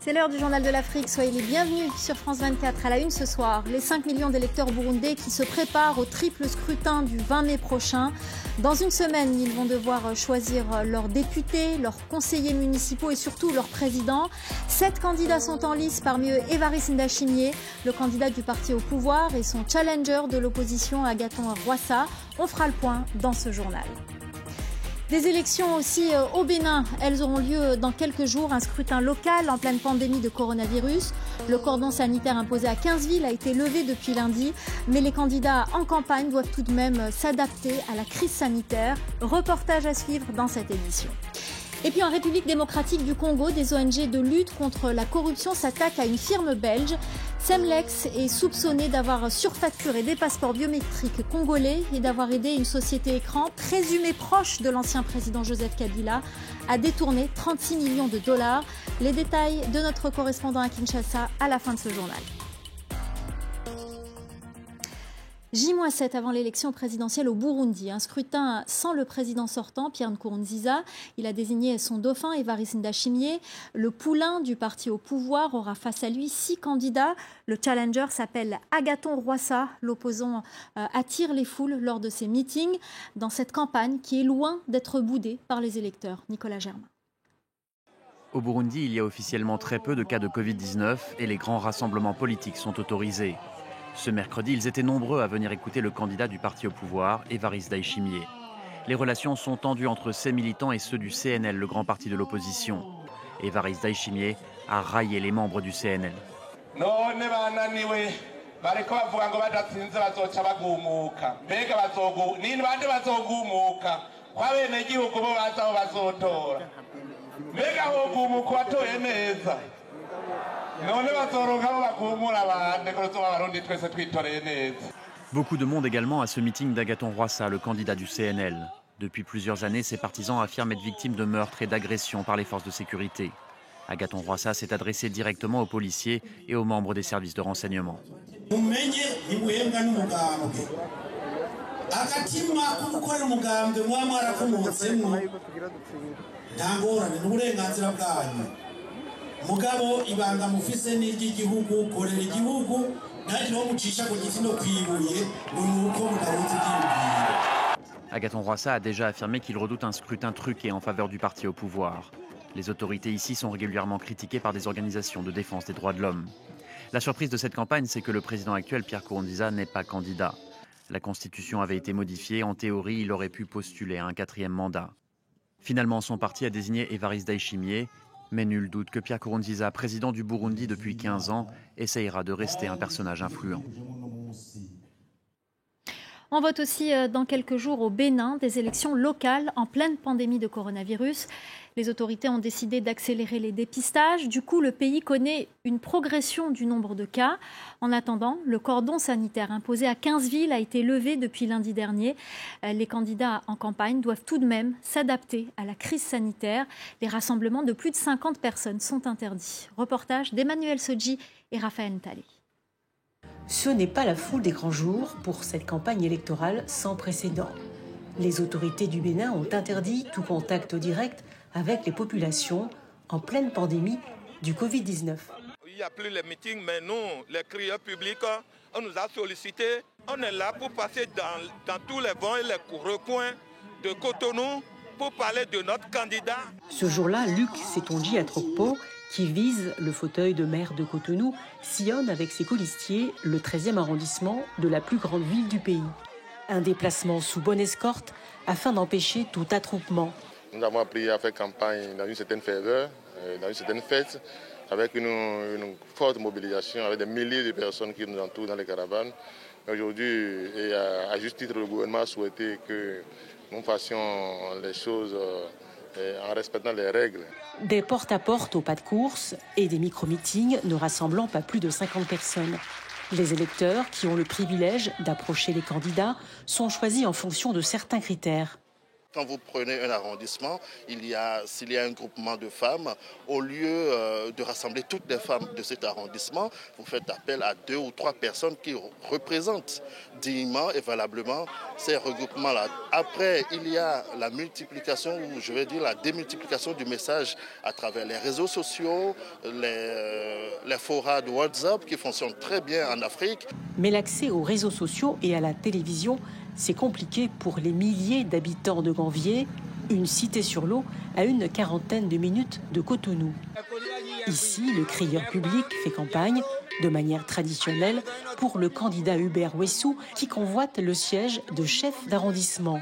C'est l'heure du Journal de l'Afrique. Soyez les bienvenus sur France 24. À la une ce soir, les 5 millions d'électeurs burundais qui se préparent au triple scrutin du 20 mai prochain. Dans une semaine, ils vont devoir choisir leurs députés, leurs conseillers municipaux et surtout leurs présidents. 7 candidats sont en lice, parmi eux Évariste Ndayishimiye, le candidat du parti au pouvoir, et son challenger de l'opposition, Agathon Rwasa. On fera le point dans ce journal. Des élections aussi au Bénin. Elles auront lieu dans quelques jours. Un scrutin local en pleine pandémie de coronavirus. Le cordon sanitaire imposé à 15 villes a été levé depuis lundi. Mais les candidats en campagne doivent tout de même s'adapter à la crise sanitaire. Reportage à suivre dans cette édition. Et puis en République démocratique du Congo, des ONG de lutte contre la corruption s'attaquent à une firme belge. Semlex est soupçonné d'avoir surfacturé des passeports biométriques congolais et d'avoir aidé une société écran présumée proche de l'ancien président Joseph Kabila à détourner 36 millions de dollars. Les détails de notre correspondant à Kinshasa à la fin de ce journal. J-7 avant l'élection présidentielle au Burundi. Un scrutin sans le président sortant, Pierre Nkurunziza. Il a désigné son dauphin, Évariste Ndayishimiye. Le poulain du parti au pouvoir aura face à lui 6 candidats. Le challenger s'appelle Agathon Rwasa. L'opposant attire les foules lors de ses meetings dans cette campagne qui est loin d'être boudée par les électeurs. Nicolas Germain. Au Burundi, il y a officiellement très peu de cas de Covid-19 et les grands rassemblements politiques sont autorisés. Ce mercredi, ils étaient nombreux à venir écouter le candidat du parti au pouvoir, Évariste Ndayishimiye. Les relations sont tendues entre ses militants et ceux du CNL, le grand parti de l'opposition. Évariste Ndayishimiye a raillé les membres du CNL. Beaucoup de monde également à ce meeting d'Agathon Rwasa, le candidat du CNL. Depuis plusieurs années, ses partisans affirment être victimes de meurtres et d'agressions par les forces de sécurité. Agathon Rwasa s'est adressé directement aux policiers et aux membres des services de renseignement. mugabo ibanga mufise n'iry'igihugu korera igihugu naje no mucisha ku giti no kwibuye ngo nuko mudahuza ibyiyumviro. Agathon Rwasa a déjà affirmé qu'il redoute un scrutin truqué en faveur du parti au pouvoir. Les autorités ici sont régulièrement critiquées par des organisations de défense des droits de l'homme. La surprise de cette campagne, c'est que le président actuel, Pierre Nkurunziza, n'est pas candidat. La Constitution avait été modifiée. En théorie, il aurait pu postuler à un 4e mandat. Finalement, son parti a désigné Évariste Ndayishimiye. Mais nul doute que Pierre Nkurunziza, président du Burundi depuis 15 ans, essayera de rester un personnage influent. On vote aussi dans quelques jours au Bénin des élections locales en pleine pandémie de coronavirus. Les autorités ont décidé d'accélérer les dépistages. Du coup, le pays connaît une progression du nombre de cas. En attendant, le cordon sanitaire imposé à 15 villes a été levé depuis lundi dernier. Les candidats en campagne doivent tout de même s'adapter à la crise sanitaire. Les rassemblements de plus de 50 personnes sont interdits. Reportage d'Emmanuel Sodji et Raphaël Ntalé. Ce n'est pas la foule des grands jours pour cette campagne électorale sans précédent. Les autorités du Bénin ont interdit tout contact direct avec les populations en pleine pandémie du Covid-19. Il n'y a plus les meetings, mais nous, les crieurs publics, on nous a sollicités. On est là pour passer dans tous les vents et les recoins de Cotonou pour parler de notre candidat. Ce jour-là, Luc Setonji Atrokpo, qui vise le fauteuil de maire de Cotonou, sillonne avec ses colistiers le 13e arrondissement de la plus grande ville du pays. Un déplacement sous bonne escorte afin d'empêcher tout attroupement. Nous avons appris à faire campagne dans une certaine ferveur, dans une certaine fête, avec une forte mobilisation, avec des milliers de personnes qui nous entourent dans les caravanes. Aujourd'hui, et à juste titre, le gouvernement a souhaité que nous fassions les choses en respectant les règles. Des porte-à-porte au pas de course et des micro-meetings ne rassemblant pas plus de 50 personnes. Les électeurs, qui ont le privilège d'approcher les candidats, sont choisis en fonction de certains critères. Quand vous prenez un arrondissement, s'il y a un groupement de femmes, au lieu de rassembler toutes les femmes de cet arrondissement, vous faites appel à 2 ou 3 personnes qui représentent dignement et valablement ces regroupements-là. Après, il y a la multiplication, ou je vais dire la démultiplication du message à travers les réseaux sociaux, les forats de WhatsApp qui fonctionnent très bien en Afrique. Mais l'accès aux réseaux sociaux et à la télévision, c'est compliqué pour les milliers d'habitants de Ganvié, une cité sur l'eau à une quarantaine de minutes de Cotonou. Ici, le crieur public fait campagne de manière traditionnelle pour le candidat Hubert Wessou qui convoite le siège de chef d'arrondissement.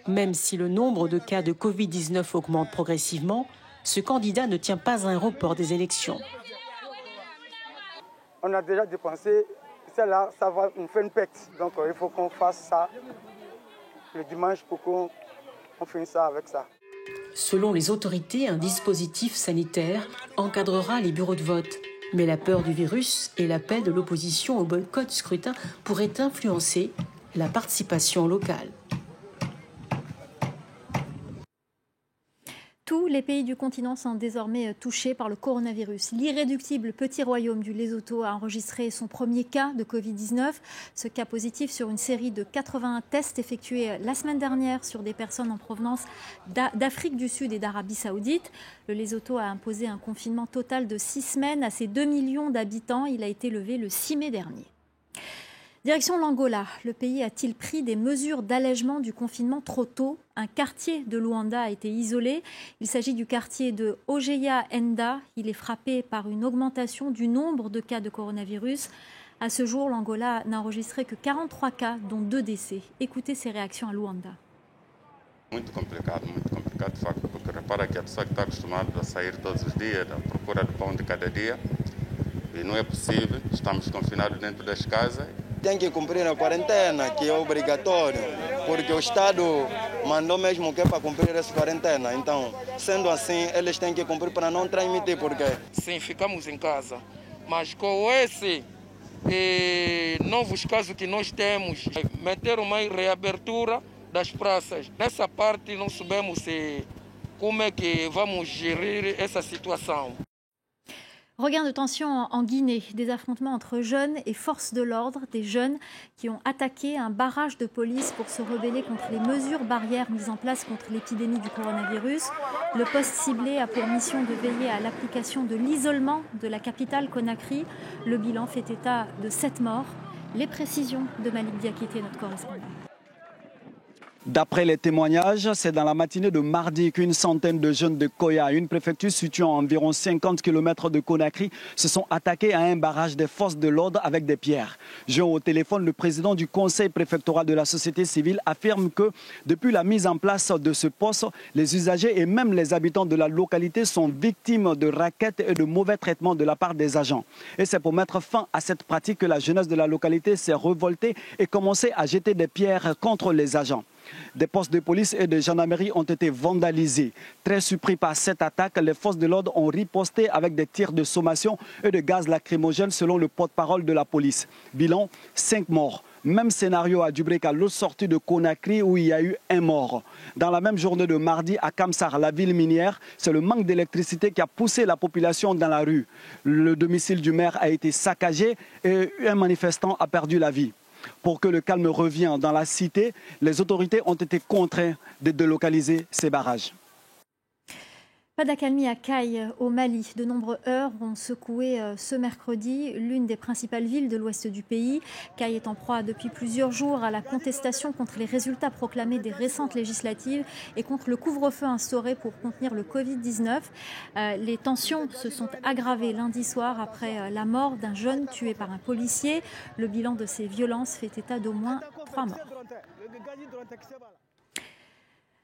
Même si le nombre de cas de Covid-19 augmente progressivement, ce candidat ne tient pas à un report des élections. On a déjà dépensé, celle-là, ça va nous faire une perte. Donc il faut qu'on fasse ça le dimanche pour qu'on finisse ça avec ça. Selon les autorités, un dispositif sanitaire encadrera les bureaux de vote. Mais la peur du virus et l'appel de l'opposition au boycott scrutin pourraient influencer la participation locale. Tous les pays du continent sont désormais touchés par le coronavirus. L'irréductible petit royaume du Lesotho a enregistré son premier cas de Covid-19. Ce cas positif sur une série de 81 tests effectués la semaine dernière sur des personnes en provenance d'Afrique du Sud et d'Arabie Saoudite. Le Lesotho a imposé un confinement total de 6 semaines à ses 2 millions d'habitants. Il a été levé le 6 mai dernier. Direction l'Angola, le pays a-t-il pris des mesures d'allègement du confinement trop tôt? Un quartier de Luanda a été isolé. Il s'agit du quartier de Ojeia-Enda. Il est frappé par une augmentation du nombre de cas de coronavirus. À ce jour, l'Angola n'a enregistré que 43 cas, dont 2 décès. Écoutez ses réactions à Luanda. Muito complicado de facto, porque repara que a pessoa que está acostumada a sair todos os dias, à procura do pão de cada dia, e não é possível, estamos confinados dentro das casas. Tem que cumprir a quarentena, que é obrigatório, porque o Estado mandou mesmo que é para cumprir essa quarentena. Então, sendo assim, eles têm que cumprir para não transmitir, porque... Sim, ficamos em casa, mas com esse novos casos que nós temos, meter uma reabertura das praças. Nessa parte não sabemos como é que vamos gerir essa situação. Regain de tension en Guinée, des affrontements entre jeunes et forces de l'ordre, des jeunes qui ont attaqué un barrage de police pour se rebeller contre les mesures barrières mises en place contre l'épidémie du coronavirus. Le poste ciblé a pour mission de veiller à l'application de l'isolement de la capitale Conakry. Le bilan fait état de 7 morts. Les précisions de Malik Diakité, notre correspondant. D'après les témoignages, c'est dans la matinée de mardi qu'une centaine de jeunes de Koya, une préfecture située à environ 50 km de Conakry, se sont attaqués à un barrage des forces de l'ordre avec des pierres. Joint au téléphone, le président du conseil préfectoral de la société civile affirme que depuis la mise en place de ce poste, les usagers et même les habitants de la localité sont victimes de rackets et de mauvais traitements de la part des agents. Et c'est pour mettre fin à cette pratique que la jeunesse de la localité s'est révoltée et commencé à jeter des pierres contre les agents. Des postes de police et de gendarmerie ont été vandalisés. Très surpris par cette attaque, les forces de l'ordre ont riposté avec des tirs de sommation et de gaz lacrymogène selon le porte-parole de la police. Bilan, 5 morts. Même scénario à Dubrek à l'autre sortie de Conakry où il y a eu 1 mort. Dans la même journée de mardi à Kamsar, la ville minière, c'est le manque d'électricité qui a poussé la population dans la rue. Le domicile du maire a été saccagé et un manifestant a perdu la vie. Pour que le calme revienne dans la cité, les autorités ont été contraintes de délocaliser ces barrages. Pas d'accalmie à Kayes, au Mali. De nombreux heurts ont secoué ce mercredi l'une des principales villes de l'ouest du pays. Kayes est en proie depuis plusieurs jours à la contestation contre les résultats proclamés des récentes législatives et contre le couvre-feu instauré pour contenir le Covid-19. Les tensions se sont aggravées lundi soir après la mort d'un jeune tué par un policier. Le bilan de ces violences fait état d'au moins 3 morts.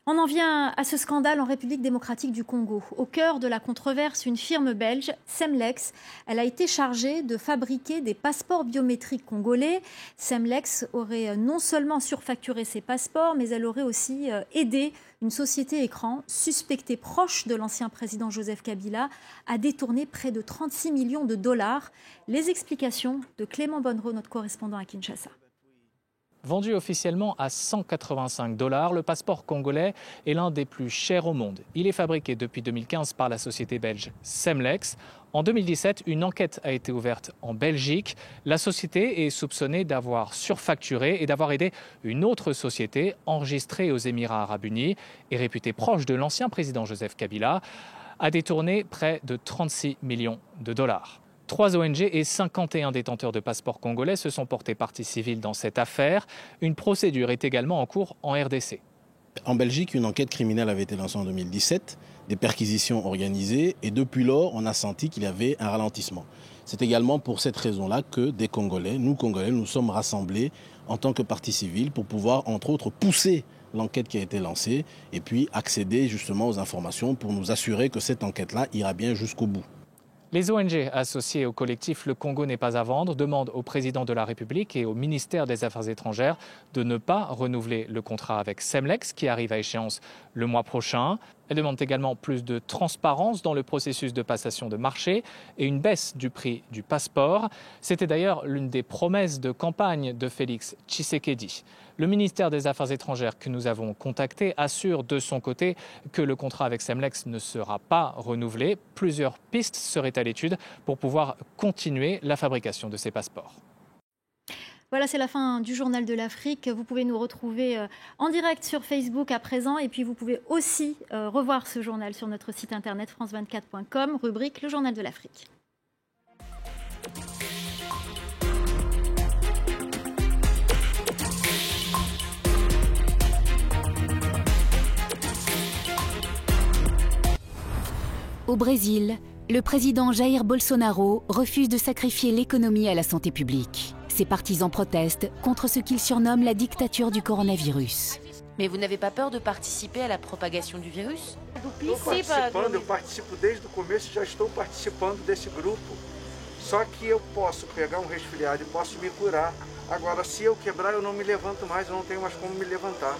On en vient à ce scandale en République démocratique du Congo. Au cœur de la controverse, une firme belge, Semlex, elle a été chargée de fabriquer des passeports biométriques congolais. Semlex aurait non seulement surfacturé ses passeports, mais elle aurait aussi aidé une société écran suspectée proche de l'ancien président Joseph Kabila à détourner près de 36 millions de dollars. Les explications de Clément Bonnereau, notre correspondant à Kinshasa. Vendu officiellement à $185, le passeport congolais est l'un des plus chers au monde. Il est fabriqué depuis 2015 par la société belge Semlex. En 2017, une enquête a été ouverte en Belgique. La société est soupçonnée d'avoir surfacturé et d'avoir aidé une autre société enregistrée aux Émirats arabes unis et réputée proche de l'ancien président Joseph Kabila à détourner près de 36 millions de dollars. 3 ONG et 51 détenteurs de passeports congolais se sont portés partie civile dans cette affaire. Une procédure est également en cours en RDC. En Belgique, une enquête criminelle avait été lancée en 2017, des perquisitions organisées et depuis lors, on a senti qu'il y avait un ralentissement. C'est également pour cette raison-là que des Congolais, nous sommes rassemblés en tant que partie civile pour pouvoir, entre autres, pousser l'enquête qui a été lancée et puis accéder justement aux informations pour nous assurer que cette enquête-là ira bien jusqu'au bout. Les ONG associées au collectif Le Congo n'est pas à vendre demandent au président de la République et au ministère des Affaires étrangères de ne pas renouveler le contrat avec Semlex qui arrive à échéance le mois prochain. Elles demandent également plus de transparence dans le processus de passation de marché et une baisse du prix du passeport. C'était d'ailleurs l'une des promesses de campagne de Félix Tshisekedi. Le ministère des Affaires étrangères que nous avons contacté assure de son côté que le contrat avec Semlex ne sera pas renouvelé. Plusieurs pistes seraient à l'étude pour pouvoir continuer la fabrication de ces passeports. Voilà, c'est la fin du Journal de l'Afrique. Vous pouvez nous retrouver en direct sur Facebook à présent. Et puis, vous pouvez aussi revoir ce journal sur notre site internet france24.com, rubrique Le Journal de l'Afrique. Au Brésil, le président Jair Bolsonaro refuse de sacrifier l'économie à la santé publique. Ses partisans protestent contre ce qu'ils surnomment la dictature du coronavirus. Mais vous n'avez pas peur de participer à la propagation du virus? Estou participando, eu participo desde o começo, já estou participando desse grupo. Só que eu posso pegar resfriado e posso me curar. Agora, se eu quebrar, eu não me levanto mais, eu não tenho mais como me levantar.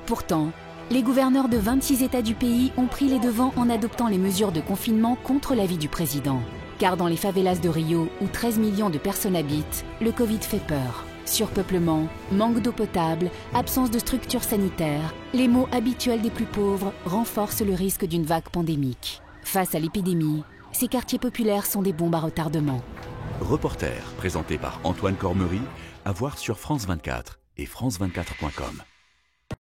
Pourtant, les gouverneurs de 26 États du pays ont pris les devants en adoptant les mesures de confinement contre l'avis du président. Car dans les favelas de Rio, où 13 millions de personnes habitent, le Covid fait peur. Surpeuplement, manque d'eau potable, absence de structures sanitaires, les maux habituels des plus pauvres renforcent le risque d'une vague pandémique. Face à l'épidémie, ces quartiers populaires sont des bombes à retardement. Reporter, présenté par Antoine Cormery, à voir sur France 24 et France24.com.